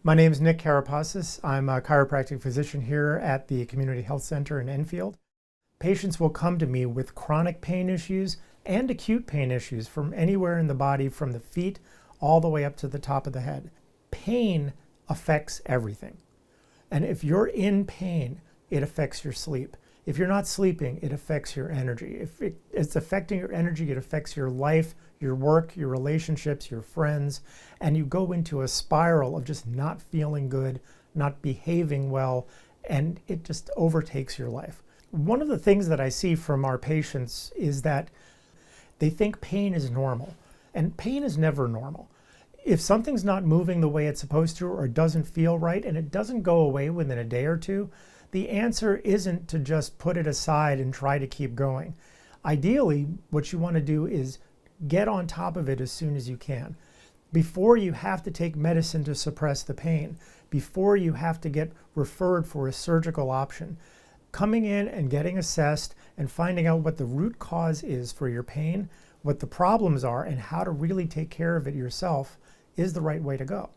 My name is Nick Karapasas. I'm a chiropractic physician here at the Community Health Center in Enfield. Patients will come to me with chronic pain issues and acute pain issues from anywhere in the body, from the feet all the way up to the top of the head. Pain affects everything. And if you're in pain, it affects your sleep. If you're not sleeping, it affects your energy. If it's affecting your energy, it affects your life, your work, your relationships, your friends, and you go into a spiral of just not feeling good, not behaving well, and it just overtakes your life. One of the things that I see from our patients is that they think pain is normal, and pain is never normal. If something's not moving the way it's supposed to or doesn't feel right and it doesn't go away within a day or two, the answer isn't to just put it aside and try to keep going. Ideally, what you want to do is get on top of it as soon as you can. Before you have to take medicine to suppress the pain, before you have to get referred for a surgical option, coming in and getting assessed and finding out what the root cause is for your pain, what the problems are, and how to really take care of it yourself is the right way to go.